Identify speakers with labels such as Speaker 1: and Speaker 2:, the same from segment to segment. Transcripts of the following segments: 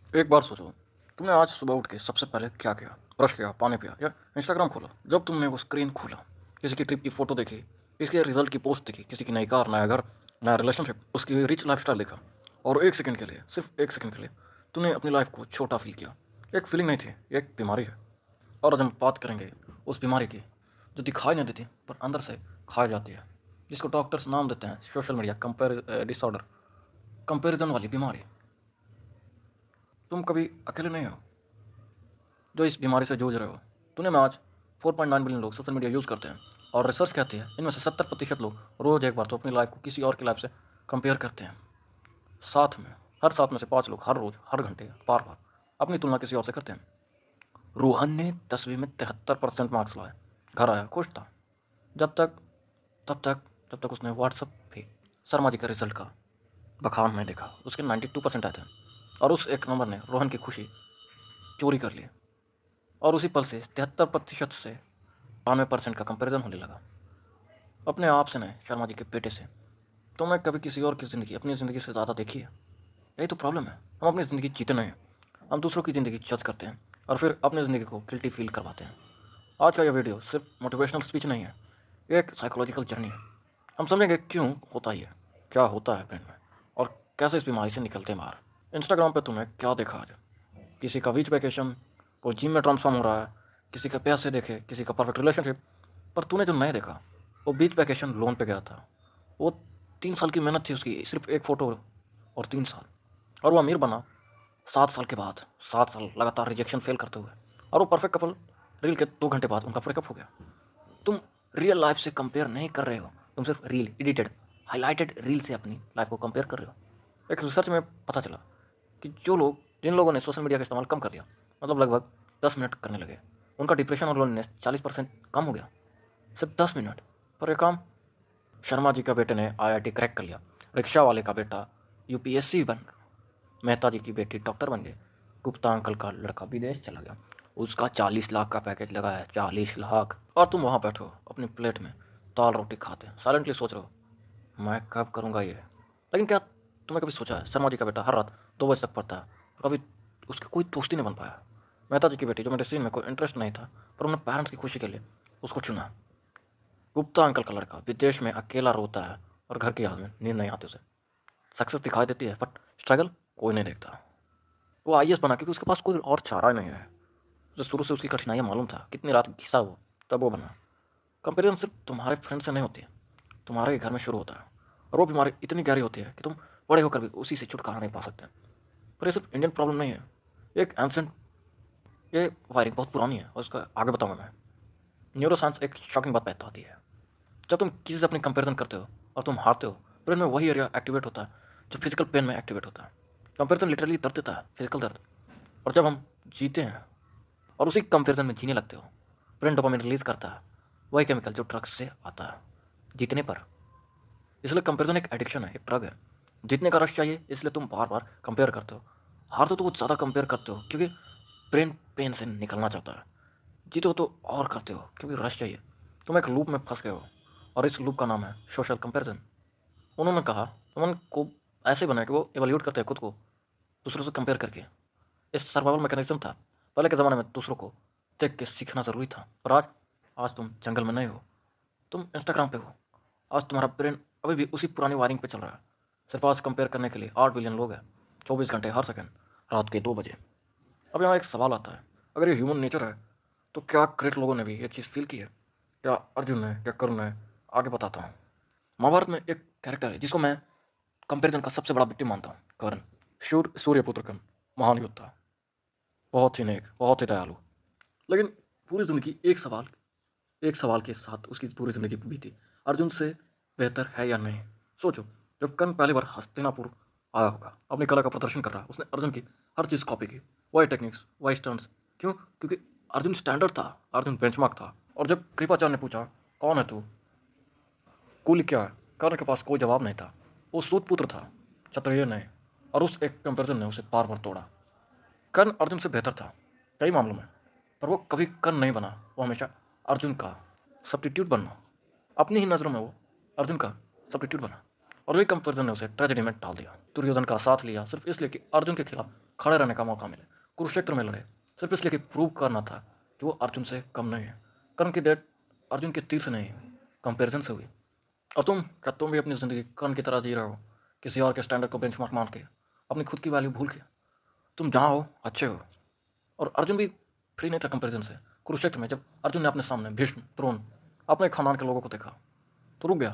Speaker 1: एक बार सोचो, तुमने आज सुबह उठ के सबसे पहले क्या किया? ब्रश किया, पानी पिया या इंस्टाग्राम खोला? जब तुमने वो स्क्रीन खोला, किसी की ट्रिप की फ़ोटो देखी, किसी के रिजल्ट की पोस्ट देखी, किसी की नई कार, नया घर, नया रिलेशनशिप, उसकी रिच लाइफस्टाइल देखा और एक सेकंड के लिए, सिर्फ एक सेकंड के लिए तुमने अपनी लाइफ को छोटा फील किया। एक फीलिंग नहीं थी, ये एक बीमारी है। और आज हम बात करेंगे उस बीमारी की जो दिखाई नहीं देती पर अंदर से खाई जाती है, जिसको डॉक्टर्स नाम देते हैं social media compare disorder, comparison वाली बीमारी। तुम कभी अकेले नहीं हो जो इस बीमारी से जूझ रहे हो। दुनिया में आज 4.9 बिलियन लोग सोशल मीडिया यूज़ करते हैं और रिसर्च कहती है इनमें से 70% लोग रोज़ एक बार तो अपनी लाइफ को किसी और की लाइफ से कंपेयर करते हैं। साथ में हर 7 में से 5 लोग हर रोज़ हर घंटे बार बार अपनी तुलना किसी और से करते हैं। रोहन ने 10वीं में 73% मार्क्स लाए, घर आया खुश था। जब तक तब तक जब तक उसने व्हाट्सएप पे शर्मा जी के रिजल्ट का बखान में देखा, उसके 92% आए थे और उस एक नंबर ने रोहन की खुशी चोरी कर ली। और उसी पल से 73% से 92% का कंपैरिजन होने लगा। अपने आप से नहीं, शर्मा जी के बेटे से। तुमने कभी किसी और की ज़िंदगी अपनी ज़िंदगी से ज़्यादा देखी है? यही तो प्रॉब्लम है, हम अपनी ज़िंदगी जीते नहीं हैं, हम दूसरों की ज़िंदगी जज करते हैं और फिर अपनी ज़िंदगी को गिल्टी फील करवाते हैं। आज का यह वीडियो सिर्फ मोटिवेशनल स्पीच नहीं है, ये एक साइकोलॉजिकल जर्नी है। हम समझेंगे क्यों होता ही है, क्या होता है ब्रेन में और कैसे इस बीमारी से निकलते हैं बाहर। इंस्टाग्राम पे तुमने क्या देखा आज? किसी का बीच वैकेशन, कोई जिम में ट्रांसफॉर्म हो रहा है, किसी का पैसे देखे, किसी का परफेक्ट रिलेशनशिप। पर तूने जो नहीं देखा, वो बीच वैकेशन लोन पे गया था। वो 3 साल की मेहनत थी उसकी, सिर्फ एक फ़ोटो और 3 साल। और वो अमीर बना 7 साल के बाद, 7 साल लगातार रिजेक्शन फेल करते हुए। और वो परफेक्ट कपल रील के 2 घंटे बाद उनका ब्रेकअप हो गया। तुम रियल लाइफ से कंपेयर नहीं कर रहे हो, तुम सिर्फ रील एडिटेड हाईलाइटेड रील से अपनी लाइफ को कंपेयर कर रहे हो। एक रिसर्च में पता चला कि जिन लोगों ने सोशल मीडिया का इस्तेमाल कम कर दिया, मतलब लगभग 10 मिनट करने लगे, उनका डिप्रेशन और लोनलीनेस 40% कम हो गया। सिर्फ 10 मिनट। पर यह काम शर्मा जी का बेटे ने आईआईटी क्रैक कर लिया, रिक्शा वाले का बेटा यूपीएससी बन, मेहता जी की बेटी डॉक्टर बन गई, गुप्ता अंकल का लड़का विदेश चला गया, उसका 40 लाख का पैकेज लगा है, 40 लाख। और तुम वहाँ बैठो अपनी प्लेट में दाल रोटी खाते साइलेंटली सोच रहे हो मैं कब करूँगा ये। लेकिन क्या तुमने कभी सोचा है शर्मा जी का बेटा हर रात 2 बजे तक पढ़ता है और कभी उसका कोई दोस्त ही नहीं बन पाया। मेहता जी की बेटी जो मेडिसिन में कोई इंटरेस्ट नहीं था पर उन्होंने पेरेंट्स की खुशी के लिए उसको चुना। गुप्ता अंकल का लड़का विदेश में अकेला रोता है और घर की याद में नींद नहीं आती उसे। सक्सेस दिखाई देती है बट स्ट्रगल कोई नहीं देखता। वो आईएएस बना क्योंकि उसके पास कोई और चारा नहीं है। जो शुरू से उसकी कठिनाइयाँ मालूम था, कितनी रात घिसा वो, तब वो बना। कंपेरिजन सिर्फ तुम्हारे फ्रेंड से नहीं होती है, तुम्हारे ही घर में शुरू होता है। और वो बीमारी इतनी गहरी होती है कि तुम बड़े होकर भी उसी से छुटकारा नहीं पा सकते। पर ये सिर्फ इंडियन प्रॉब्लम नहीं है, एक एंसेंट ये वायरिंग बहुत पुरानी है और उसका आगे बताऊंगा मैं। न्यूरो साइंस एक शॉकिंग बात बताती है। जब तुम किसी से अपनी कंपेरिजन करते हो और तुम हारते हो, ब्रेन में वही एरिया एक्टिवेट होता है जो फिजिकल पेन में एक्टिवेट होता है। कंपेरिजन लिटरली दर्द देता है, फिजिकल दर्द। और जब हम जीते हैं और उसी कंपेरिजन में जीने लगते हो, ब्रेन डोपामिन रिलीज करता है, वही केमिकल जो ड्रग्स से आता है जीतने पर। इसलिए कंपेरिजन एक एडिक्शन है, एक ड्रग है। जीतने का रश चाहिए इसलिए तुम बार बार कंपेयर करते हो। हारते हो तो वो ज़्यादा कंपेयर करते हो क्योंकि ब्रेन पेन से निकलना चाहता है। जीते हो तो और करते हो क्योंकि रश चाहिए। तुम एक लूप में फंस गए हो और इस लूप का नाम है सोशल कंपेरिजन। उन्होंने कहा तुम को ऐसे बनाया कि वो एवोल्यूट करते हैं खुद को दूसरों से कंपेयर करके। इस सर्वाइवल मैकेनिज्म था। पहले के ज़माने में दूसरों को देख के सीखना ज़रूरी था, पर आज आज तुम जंगल में नहीं हो, तुम इंस्टाग्राम पे हो। आज तुम्हारा ब्रेन अभी भी उसी पुरानी वायरिंग पे चल रहा है। सिर्फ आज कंपेयर करने के लिए 8 बिलियन लोग हैं, 24 घंटे हर सेकंड, रात के 2 बजे। अब यहाँ एक सवाल आता है, अगर ये ह्यूमन नेचर है तो क्या ग्रेट लोगों ने भी ये चीज़ फील की है? क्या अर्जुन ने, क्या कर्ण ने? आगे बताता हूँ। महाभारत में एक कैरेक्टर है जिसको मैं कंपेरिजन का सबसे बड़ा विक्टिम मानता हूँ, कर्ण। सूर्यपुत्र कर्ण, महान योद्धा, बहुत ही नेक, बहुत ही दयालु। लेकिन पूरी ज़िंदगी एक सवाल के साथ उसकी पूरी ज़िंदगी बीती, अर्जुन से बेहतर है या नहीं। सोचो, जब कर्ण पहली बार हस्तिनापुर आया होगा, अपनी कला का प्रदर्शन कर रहा, उसने अर्जुन की हर चीज़ कॉपी की, वही टेक्निक्स, वही स्टंट्स। क्यों? क्योंकि अर्जुन स्टैंडर्ड था, अर्जुन बेंचमार्क था। और जब कृपाचार्य ने पूछा कौन है तू, कुल क्या है, कर्ण के पास कोई जवाब नहीं था। वो सूतपुत्र था, क्षत्रिय नहीं। और उस एक कंपेरिजन ने उसे बार बार तोड़ा। कर्ण अर्जुन से बेहतर था कई मामलों में, पर वो कभी कर्ण नहीं बना, वो हमेशा अर्जुन का सब्स्टिट्यूट बना। अपनी ही नज़रों में वो अर्जुन का सब्स्टिट्यूट बना। और वही कंपेरिजन ने उसे ट्रेजेडी में डाल दिया। दुर्योधन का साथ लिया सिर्फ इसलिए कि अर्जुन के खिलाफ खड़े रहने का मौका मिले, कुरुक्षेत्र में लड़े, सिर्फ इसलिए कि प्रूव करना था कि वो अर्जुन से कम नहीं है। कर्ण की डेथ अर्जुन के तीर से नहीं, कंपेरिजन से हुई। और तुम भी अपनी ज़िंदगी कर्ण की तरह जी रहे हो, किसी और के स्टैंडर्ड को बेंचमार्क मान के, अपनी खुद की वैल्यू भूल के। तुम जहाँ हो अच्छे हो। और अर्जुन भी फ्री नहीं था कंपेरिजन से। कुरुक्षेत्र में जब अर्जुन ने अपने सामने भीष्म, द्रोण, अपने खानदान के लोगों को देखा तो रुक गया,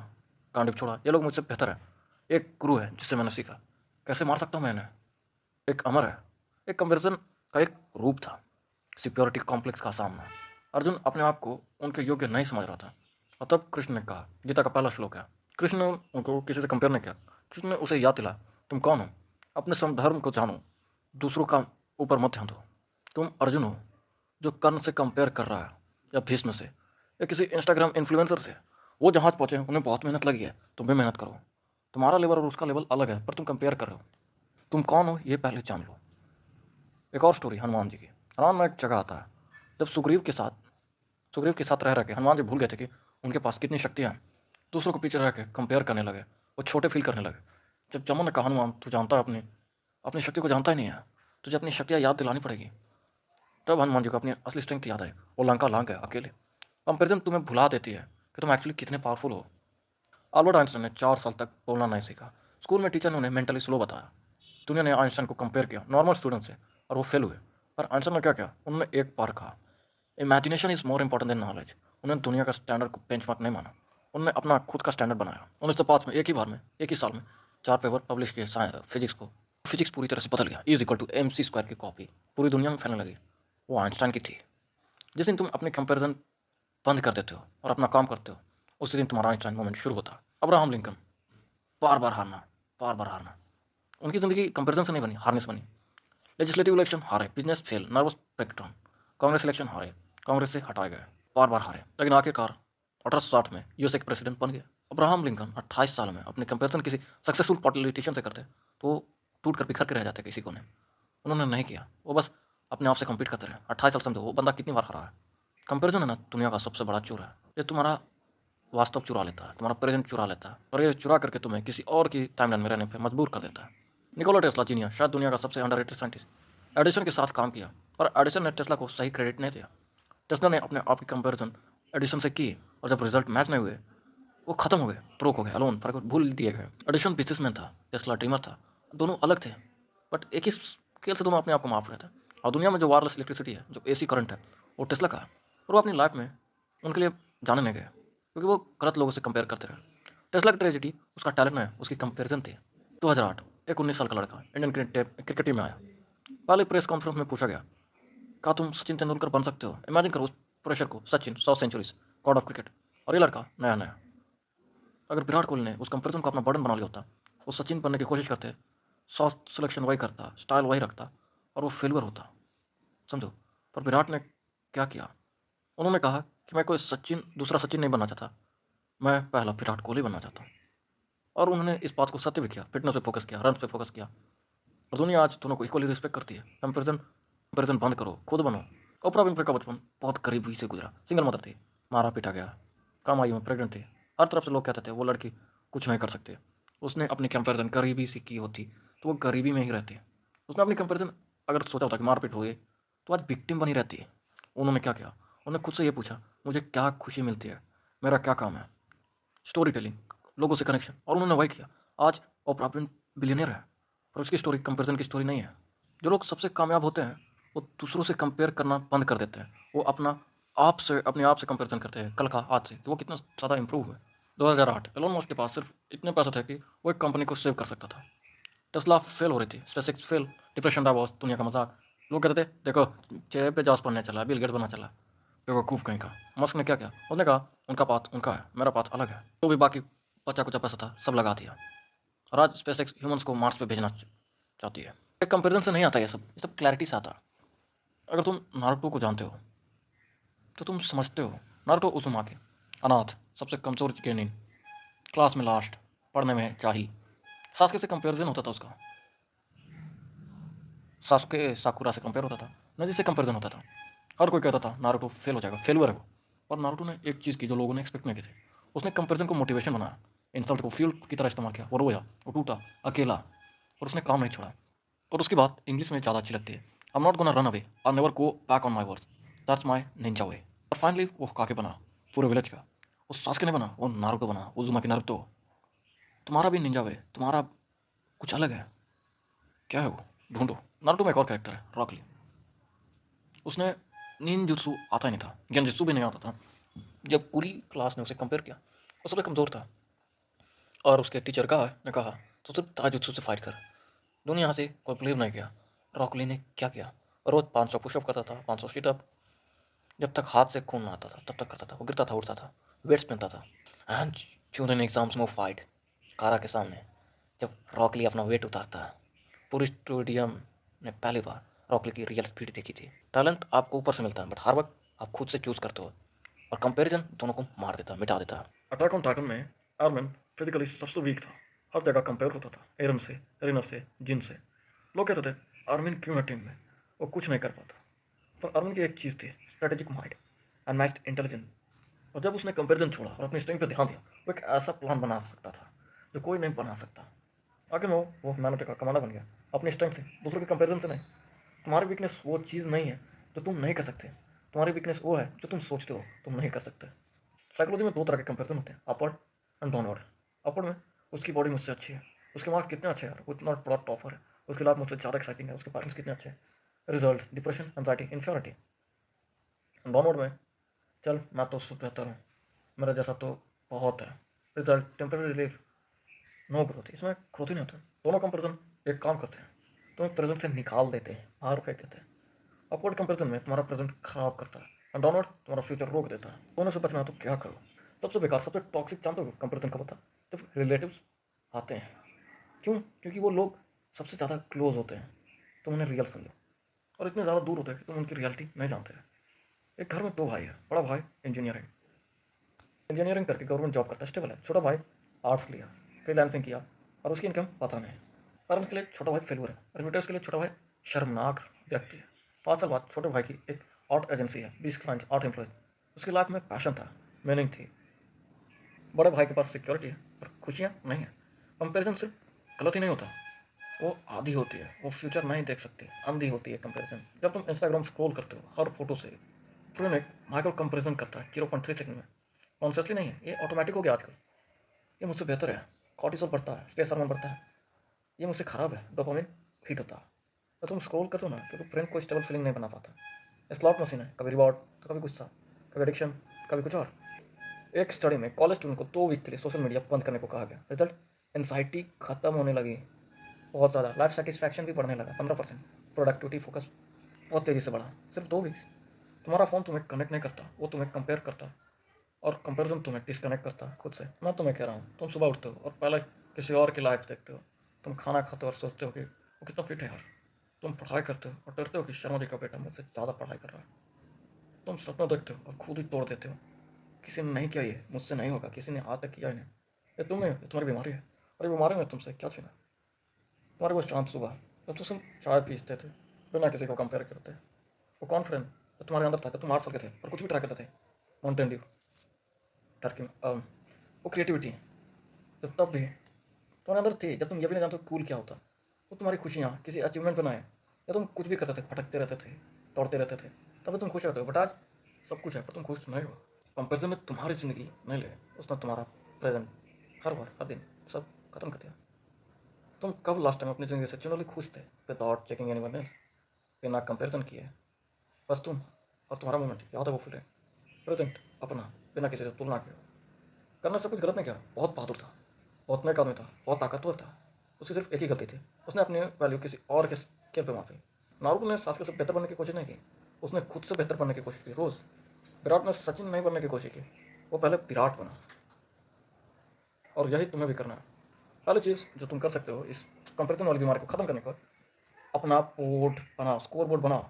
Speaker 1: गांडीव छोड़ा। ये लोग मुझसे बेहतर है। एक गुरु है जिससे मैंने सीखा कैसे मार सकता हूँ मैंने। एक अमर है। एक कंपेरिजन का एक रूप था, सिक्योरिटी कॉम्प्लेक्स का सामना। अर्जुन अपने आप को उनके योग्य नहीं समझ रहा था। और तब कृष्ण ने कहा, गीता का पहला श्लोक है, कृष्ण ने उनको किसी से कंपेयर नहीं किया। कृष्ण ने उसे याद दिलाया, तुम कौन हो, अपने समधर्म को जानो, दूसरों का ऊपर मत ध्यान दो। तुम अर्जुन हो जो कर्ण से कंपेयर कर रहा है, या भीष्म से, या किसी इंस्टाग्राम इन्फ्लुएंसर से। वो जहाँ पहुँचे उन्हें बहुत मेहनत लगी है, तुम भी मेहनत करो। तुम्हारा लेवल और उसका लेवल अलग है, पर तुम कंपेयर कर रहे हो। तुम कौन हो ये पहले जान लो। एक और स्टोरी हनुमान जी की। हनुमान में एक जगह आता है जब सुग्रीव के साथ रह के हनुमान जी भूल गए थे कि उनके पास कितनी शक्तियाँ हैं। दूसरों को पीछे रह के कंपेयर करने लगे, वो छोटे फील करने लगे। जब जमन ने कहा, हनुमान तू जानता है अपनी अपनी शक्ति को जानता ही नहीं है, तुझे अपनी शक्तियाँ याद दिलानी पड़ेगी। तब हनुमान जी को अपनी असली स्ट्रेंथ याद आई। वो लंका लांग गए अकेले। कंपेरिजन तुम्हें भुला देती है कि तुम एक्चुअली कितने पावरफुल हो। अल्बर्ट आइंस्टाइन ने 4 साल तक बोलना नहीं सीखा। स्कूल में टीचर ने उन्हें मेंटली स्लो बताया। दुनिया ने आइंस्टाइन को कंपेयर किया नॉर्मल स्टूडेंट से, और वो फेल हुए। पर आइंस्टाइन ने क्या किया, उन्होंने एक बार कहा, imagination is more important than knowledge. उन्होंने दुनिया का स्टैंडर्ड को बेंचमार्क नहीं माना, उन्होंने अपना खुद का स्टैंडर्ड बनाया। 1905 में एक ही साल में 4 पेपर पब्लिश किए फिजिक्स को। फिजिक्स पूरी तरह से बदल गया। इज इक्वल टू MC² की कॉपी पूरी दुनिया में फैलने लगी। वो आइंस्टाइन की थी। जिस दिन तुम अपने कंपेरिजन बंद कर देते हो और अपना काम करते हो, उसी दिन तुम्हारा आइंस्टाइन मोमेंट शुरू होता है। अब्राहम लिंकन, बार बार हारना, बार बार हारना। उनकी ज़िंदगी कंपेरिजन से नहीं बनी, हारने से बनी। लेजिस्लेटिव इलेक्शन हारे, business fail, nervous breakdown. Congress election हारे, कांग्रेस से हटाए गए, बार बार हारे, लेकिन आखिरकार 1860 में यूएसए के प्रेसिडेंट बन गए। अब्राहम लिंकन 28 साल में अपने कंपेरिजन किसी सक्सेसफुल पॉलिटिशियन से करते तो वो टूट कर बिखर के रह जाते किसी कोने। उन्होंने नहीं किया, वो बस अपने आप से कम्पीट करते रहे। 28 साल समझो वो बंदा कितनी बार हारा है। कंपेरिजन है ना दुनिया का सबसे बड़ा चोर है। ये तुम्हारा वास्तव चुरा लेता है, तुम्हारा प्रेजेंट चुरा लेता है, और ये चुरा करके तुम्हें किसी और की टाइमलाइन में रहने पर मजबूर कर देता है। निकोला टेस्ला जीनियस, शायद दुनिया का सबसे अंडररेटेड साइंटिस्ट। एडिसन के साथ काम किया, पर एडिसन ने टेस्ला को सही क्रेडिट नहीं दिया। टेस्ला ने अपने आप की कंपैरिजन एडिसन से की, और जब रिजल्ट मैच नहीं हुए वो खत्म हो गए, ब्रोक हो गए, अलोन, फर्क भूल दिए गए। एडिसन बिजनेसमैन था, टेस्ला ड्रीमर था। दोनों अलग थे, बट एक ही स्केल से दोनों अपने आप को माप रहे थे। और दुनिया में जो वायरलेस इलेक्ट्रिसिटी है, जो AC करंट है, वो टेस्ला का है। और वो अपनी लाइफ में उनके लिए जाने नहीं गए, क्योंकि वो गलत लोगों से कंपेयर करते रहे। टेस्ला की ट्रेजिडी उसका टैलेंट है, उसकी कंपेरिजन थी। 2008, एक 19 साल का लड़का इंडियन क्रिकेट टीम में आया। पहले प्रेस कॉन्फ्रेंस में पूछा गया, क्या तुम सचिन तेंदुलकर बन सकते हो? इमेजिन करो उस प्रेशर को। Sachin 100 centuries, god of cricket, और ये लड़का नया नया। अगर विराट कोहली ने उस कंपेरिजन को अपना बर्डन बना लिया होता, वो सचिन बनने की कोशिश करते, शॉट सिलेक्शन वही करता, स्टाइल वही रखता, और वो फेलुअर होता, समझो। पर विराट ने क्या किया, उन्होंने कहा कि मैं कोई दूसरा सचिन नहीं बनना चाहता, मैं पहला विराट कोहली बनना चाहता हूँ। और उन्होंने इस बात को सत्य भी किया, फिटनेस पे फोकस किया, रन पे फोकस किया। और दुनिया आज दोनों को इक्वली रिस्पेक्ट करती है। कंपेरिजन बंद करो, खुद बनो। ओपरा विनफ्रे का बचपन बहुत गरीबी से गुजरा। सिंगल मदर थी, मारा पीटा गया, कम आयु में प्रेग्नेंट थी। हर तरफ से लोग कहते थे वो लड़की कुछ नहीं कर सकती। उसने अपनी कंपेरिजन गरीबी से की होती तो वो गरीबी में ही रहती। उसने अपनी कंपेरिजन अगर सोचा होता कि मारपीट हुई तो आज विक्टिम बनी रहती। उन्होंने क्या किया, उन्होंने खुद से ये पूछा, मुझे क्या खुशी मिलती है, मेरा क्या काम है? स्टोरी टेलिंग, लोगों से कनेक्शन, और उन्होंने वही किया। आज ओपरा विन बिलियनियर है, पर उसकी स्टोरी कंपेरिजन की स्टोरी नहीं है। जो लोग सबसे कामयाब होते हैं वो दूसरों से कंपेयर करना बंद कर देते हैं। वो अपने आप से कंपेरिजन करते हैं, कल का आज से, कि वो कितना ज़्यादा इंप्रूव है। 2008, एलोन मस्क के पास सिर्फ इतने पैसे थे कि वो एक कंपनी को सेव कर सकता था। टेस्ला फेल हो रही थी, स्पेसएक्स फेल, डिप्रेशन, डाइवोर्स, दुनिया का मजाक। लोग कहते थे देखो चेहरे पे जॉस पढ़ने चला, बिल गेट्स बनना चला, बेवकूफ़ कहीं का। मस्क ने क्या किया, उसने कहा उनका पाथ उनका है, मेरा पाथ अलग है। तो भी बाकी बचा कुचा पैसा था सब लगा दिया, और आज स्पेसएक्स ह्यूमंस को मार्स पे भेजना चाहती है। एक कंपेरिजन से नहीं आता ये सब क्लैरिटी से आता। अगर तुम नारुतो को जानते हो तो तुम समझते हो, नारुतो उज़ुमाकी, अनाथ, सबसे कमज़ोर गेनिन, क्लास में लास्ट, पढ़ने में जाहिल। सास्के से कंपेरिजन होता था उसका, सास्के साकुरा से कंपेयर होता था, नदी से कंपेरिजन होता था। हर कोई कहता था नारुतो फेल हो जाएगा, फेलुअर है वो। और नारुतो ने एक चीज़ की जो लोगों ने एक्सपेक्ट नहीं की थी, उसने कंपेरिजन को मोटिवेशन बनाया, इंसल्ट को फ्यूल की तरह इस्तेमाल किया। वो रोया, वो टूटा, अकेला, और उसने काम नहीं छोड़ा। और उसकी बात इंग्लिश में ज़्यादा अच्छी लगती है। I am not gonna run away, I never go back on my words, that's my ninja way. और फाइनली वो काके बना पूरे विलेज का। वो सास्के ने बना, वो नारुतो बना, उजुमाकी नारुतो। तुम्हारा भी निंजा वे, तुम्हारा कुछ अलग है। क्या है वो? ढूंढो। नारुतो में एक और कैरेक्टर है, रॉक ली। उसने निंजुत्सु आता ही नहीं था, गेंजुत्सु भी नहीं आता था। जब पूरी क्लास ने उसे कंपेयर किया, वो सबसे कमज़ोर था। और उसके टीचर का ने कहा तो सिर्फ ताजुत्सु से फाइट कर। दुनिया से कोई बिलीव नहीं किया। रॉक ली ने क्या किया? रोज 500 पुशअप करता था, 500 सीटअप। जब तक हाथ से खून ना आता था तब तक करता था। वो गिरता था, उठता था, वेट्स पहनता था। एंड ड्यूरिंग एग्जाम्स में फाइट कारा के सामने जब रॉकली अपना वेट उतारता है, पूरी स्टेडियम ने पहली बार रॉकली की रियल स्पीड देखी थी। टैलेंट आपको ऊपर से मिलता है, बट हर वक्त आप खुद से चूज करते हो। और कंपैरिजन दोनों को मार देता है, मिटा देता है। अटैक ऑन टाइटन में आर्मिन फिजिकली सबसे वीक था। हर जगह कंपेयर होता था, एरन से, रेनर से, जिन से। लोग कहते थे आर्मिन क्यों है टीम में, वो कुछ नहीं कर पाता। पर आर्मिन की एक चीज़ थी, स्ट्रेटेजिक माइंड, अनमैच्ड इंटेलिजेंस। और जब उसने कंपैरिजन छोड़ा और अपनी स्ट्रेंथ पर ध्यान दिया, वो एक ऐसा प्लान बना सकता था जो कोई नहीं बना सकता। आगे में वो ह्यूमैनिटी का कमांडर बन गया, अपनी स्ट्रेंथ से, दूसरों के कंपैरिजन से नहीं। तुम्हारी वीकनेस वो चीज़ नहीं है जो तुम नहीं कर सकते। तुम्हारी वीकनेस वो है जो तुम सोचते हो तुम नहीं कर सकते। साइकोलॉजी में दो तरह के कंपैरिजन होते हैं, अपवर्ड एंड डाउनवर्ड। अपवर्ड में उसकी बॉडी मुझसे अच्छी है, उसके मार्क्स कितने अच्छे हैं यार, वो इतना बड़ा टॉपर है, उसके लाइफ मुझसे ज़्यादा एक्साइटिंग है, उसके पेरेंट्स कितने अच्छे हैं, result, depression, anxiety, inferiority. Downward में चल मैं तो उससे बेहतर हूँ, मेरा जैसा तो बहुत है, result, temporary relief, no growth. इसमें ग्रोथ ही नहीं होता। दोनों कंपैरिजन एक काम करते हैं, तुम्हें प्रेजेंट से निकाल देते हैं, बाहर फेंक देते हैं। अपवर्ड कंपैरिजन में तुम्हारा प्रेजेंट खराब करता है और डाउनवर्ड तुम्हारा फ्यूचर रोक देता है। दोनों से बचना है तो क्या करो? सबसे बेकार, सबसे टॉक्सिक जानते हो कंपैरिजन कब होता है? जब रिलेटिव्स आते हैं। क्यों? क्योंकि वो लोग सबसे ज़्यादा क्लोज होते हैं, तुम उन्हें रियल समझो, और इतने ज़्यादा दूर होते हैं कि तुम उनकी रियलिटी नहीं जानते हैं। एक घर में दो भाई है, बड़ा भाई इंजीनियरिंग करके गवर्नमेंट जॉब करता है, स्टेबल है। छोटा भाई आर्ट्स लिया, फ्रीलांसिंग किया, और उसकी इनकम पता नहीं। पेरेंट्स के लिए छोटा भाई फेलुअर है, रिलेटिव्स के लिए छोटा भाई शर्मनाक व्यक्ति है। 5 साल बाद छोटे भाई की एक आर्ट एजेंसी है, 20 क्लाइंट्स, 8 एम्प्लॉयज। उसकी लाइफ में पैशन था, मीनिंग थी। बड़े भाई के पास सिक्योरिटी है पर खुशियाँ नहीं है। कंपेरिजन सिर्फ गलत ही नहीं होता, वो आधी होती है, वो फ्यूचर नहीं देख सकती, अंधी होती है कंपैरिजन। जब तुम इंस्टाग्राम स्क्रॉल करते हो हर फोटो से तुरंत एक माइक्रो कंपैरिजन करता है 0.3 सेकंड में। कॉन्शियसली नहीं है, ये ऑटोमेटिक हो गया आजकल। ये मुझसे बेहतर है, कॉर्टिसोल बढ़ता है, स्ट्रेस हार्मोन बढ़ता है। ये मुझसे खराब है, डोपामिन हिट होता है। तो तुम स्क्रॉल करते हो ना, क्योंकि ब्रेन को स्टेबल फीलिंग नहीं बना पाता। स्लॉट मशीन है, कभी रिवॉर्ड तो कभी गुस्सा, कभी एडिक्शन, कभी कुछ और। एक स्टडी में कॉलेज स्टूडेंट को 2 वीक के लिए सोशल मीडिया बंद करने को कहा गया। रिजल्ट, एनजाइटी खत्म होने लगी बहुत ज़्यादा, लाइफ सेटिस्फैक्शन भी बढ़ने लगा 15%, प्रोडक्टिविटी फोकस बहुत तेज़ी से बढ़ा, सिर्फ 2 वीक्स। तुम्हारा फ़ोन तुम्हें कनेक्ट नहीं करता, वो तुम्हें कंपेयर करता, और कंपेरिजन तुम्हें डिस्कनेक्ट करता है खुद से। मैं तुम्हें कह रहा हूँ, तुम सुबह उठते हो और पहले किसी और की लाइफ देखते हो। तुम खाना खाते हो और सोचते हो कि वो कितना फिट है यार। तुम पढ़ाई करते हो और डरते हो कि शर्मा जी का बेटा मुझसे ज़्यादा पढ़ाई कर रहा है। तुम सपना देखते हो और खुद ही तोड़ देते हो। किसी ने नहीं किया, ये मुझसे नहीं होगा, किसी ने आज तक किया ही नहीं। ये तुम नहीं हो, ये तुम्हारी बीमारी है। और ये बीमारी में तुमसे क्या छीना? तुम्हारी वो शांत सुबह जब तुम चाय पीते थे बिना किसी को कंपेयर करते, वो कॉन्फिडेंस जो तुम्हारे अंदर था जब तुम 8 साल के थे और कुछ भी ट्राई करते थे, माउंटेन ड्यू, टर्की, वो क्रिएटिविटी जब तब भी तुम्हारे अंदर थी, जब तुम ये भी नहीं जानते कूल क्या होता। वो तुम्हारी खुशियाँ किसी अचीवमेंट बनाए, या तुम कुछ भी करते थे, भटकते रहते थे, दौड़ते रहते थे, तभी तुम खुश रहते हो। बट आज सब कुछ है पर तुम खुश नहीं हो। कंपेरिजन में तुम्हारी ज़िंदगी नहीं ले, उसने तुम्हारा प्रेजेंट हर बार हर दिन सब खत्म कर दिया। तुम कब लास्ट टाइम अपनी ज़िंदगी से जनरली खुश थे, विदाउट चेकिंग एनीवन एल्स, बिना कंपेरिजन किए? बस तुम और तुम्हारा मोमेंट याद है, वो फुल है प्रेजेंट अपना, बिना किसी से तुलना किए। करना सब कुछ गलत नहीं किया, बहुत बहादुर था, बहुत नेक आदमी था, बहुत ताकतवर था। उसकी सिर्फ एक ही गलती थी, उसने अपनी वैल्यू किसी और के स्केल पे मापी। नारुतो ने सासके से बेहतर बनने की कोशिश नहीं की, उसने खुद से बेहतर बनने की कोशिश की रोज़। विराट ने सचिन नहीं बनने की कोशिश की, वो पहले विराट बना। और यही तुम्हें भी करना है। पहली चीज़ जो तुम कर सकते हो इस कंपेरिजन वाली बीमारी को ख़त्म करने को, अपना बोर्ड बनाओ, स्कोर बोर्ड बनाओ।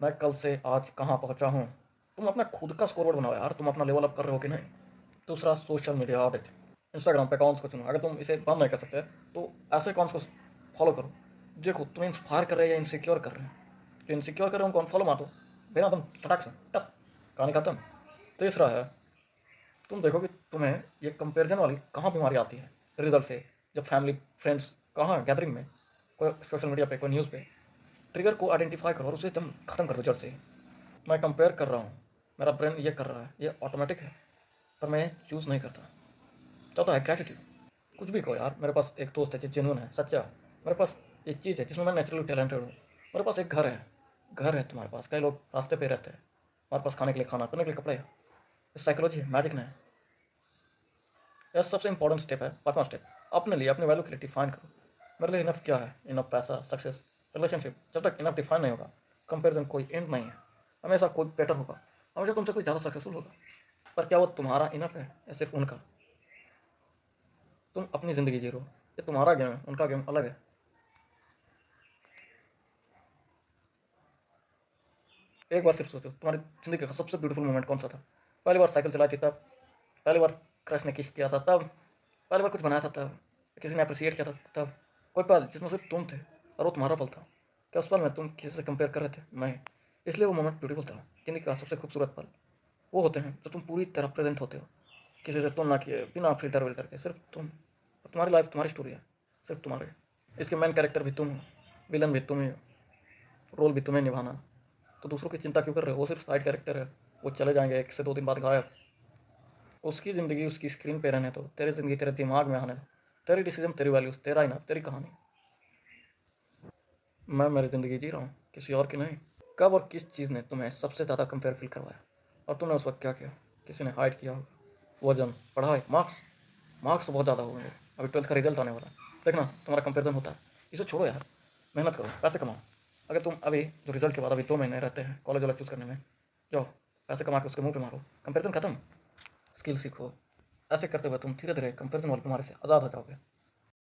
Speaker 1: मैं कल से आज कहाँ पहुँचा हूँ, तुम अपना खुद का स्कोर बोर्ड बनाओ यार, तुम अपना लेवल अप कर रहे हो कि नहीं। दूसरा, सोशल मीडिया ऑडिट। इंस्टाग्राम पे अकाउंट्स को चुनो, अगर तुम इसे बंद नहीं कर सकते तो ऐसे अकाउंट्स को फॉलो करो देखो तुम्हें इंस्पायर कर रहे हैं या इनसिक्योर कर रहे हैं। जो इनसिक्योर कर रहे हैं उनको अनफॉलो मार दो, बिना तुम फटाक से टप, कहानी खत्म। तीसरा है, तुम देखो कि तुम्हें ये कंपेरिजन वाली कहाँ बीमारी आती है। रिजल्ट से, जब फैमिली फ्रेंड्स कहाँ गैदरिंग में कोई सोशल मीडिया पे, कोई न्यूज़ पे, ट्रिगर को आइडेंटिफाई करो और उसे एकदम ख़त्म कर दो जड़ से। मैं कंपेयर कर रहा हूँ, मेरा ब्रेन ये कर रहा है, ये ऑटोमेटिक है, पर मैं चूज़ नहीं करता। तो है ग्रैटिट्यूड। कुछ भी कहो यार, मेरे पास एक दोस्त है जो जेन्युइन है, सच्चा। मेरे पास एक चीज़ है जिसमें मैं नेचुरली टैलेंटेड हूँ। मेरे पास एक घर है तुम्हारे पास। कई लोग रास्ते पे रहते हैं, हमारे पास खाने के लिए खाना, पहनने के लिए कपड़े। ये साइकोलॉजी है, मैजिक नहीं है। यह सबसे इंपॉर्टेंट स्टेप है, 5वां स्टेप। अपने लिए, अपने वैल्यू के लिए डिफाइन करो। मेरे लिए इनफ क्या है? इनफ पैसा, सक्सेस, रिलेशनशिप। जब तक इनफ डिफाइन नहीं होगा, कंपेरिजन कोई एंड नहीं है। हमेशा कोई बेटर होगा, हमेशा तुमसे कोई ज़्यादा सक्सेसफुल होगा। पर क्या वो तुम्हारा इनफ है या सिर्फ उनका? तुम अपनी ज़िंदगी जी रहे हो, ये तुम्हारा गेम है, उनका गेम अलग है। एक बार सिर्फ सोचो, तुम्हारी ज़िंदगी का सबसे ब्यूटीफुल मोमेंट कौन सा था? पहली बार साइकिल चलाई थी तब, पहली बार क्रश ने किस किया था तब, पहली बार कुछ बनाया था तब, किसी ने अप्रिशिएट किया था तब। कोई पल जिसमें सिर्फ तुम थे और वो तुम्हारा पल था। क्या उस पल में तुम किसी से कंपेयर कर रहे थे? नहीं। इसलिए वो मोमेंट ब्यूटीफुल था। ज़िंदगी का सबसे खूबसूरत पल वो होते हैं जो तुम पूरी तरह प्रेजेंट होते हो, किसी से तुलना किए बिना, फिल्टर विल्टर के, सिर्फ तुम। और तुम्हारी लाइफ, तुम्हारी स्टोरी है, सिर्फ तुम्हारे। इसके मेन कैरेक्टर भी तुम हो, विलन भी तुम ही हो, रोल भी तुम्हें निभाना। तो दूसरों की चिंता क्यों कर रहे हो? वो सिर्फ साइड कैरेक्टर है, वो चले जाएंगे 1 से 2 दिन बाद गायब। उसकी ज़िंदगी उसकी स्क्रीन पे रहने दो, तेरी ज़िंदगी तेरे दिमाग में आने दो। तेरी डिसीजन, तेरी वैल्यूज़, तेरा इनफ, तेरी कहानी। मैं मेरी ज़िंदगी जी रहा हूँ, किसी और की नहीं। कब और किस चीज़ ने तुम्हें सबसे ज़्यादा कंपेयर फील करवाया और तुमने उस वक्त क्या किया? किसी ने हाइड किया होगा, वजन, पढ़ाई, मार्क्स। मार्क्स तो बहुत ज़्यादा हो गए, अभी 12th का रिजल्ट आने वाला है, देखना तुम्हारा कंपेरिजन होता है। इसे छोड़ो यार, मेहनत करो, पैसे कमाओ। अगर तुम अभी जो रिजल्ट के बाद अभी 2 महीने रहते हैं कॉलेज वाला चूज़ करने में, जाओ पैसे कमा के उसके मुंह पे मारो, कंपेरिजन खत्म। स्किल सीखो। ऐसे करते हुए तुम धीरे धीरे कंपेरिजन वाले तुम्हारे से आज़ाद हो जाओगे।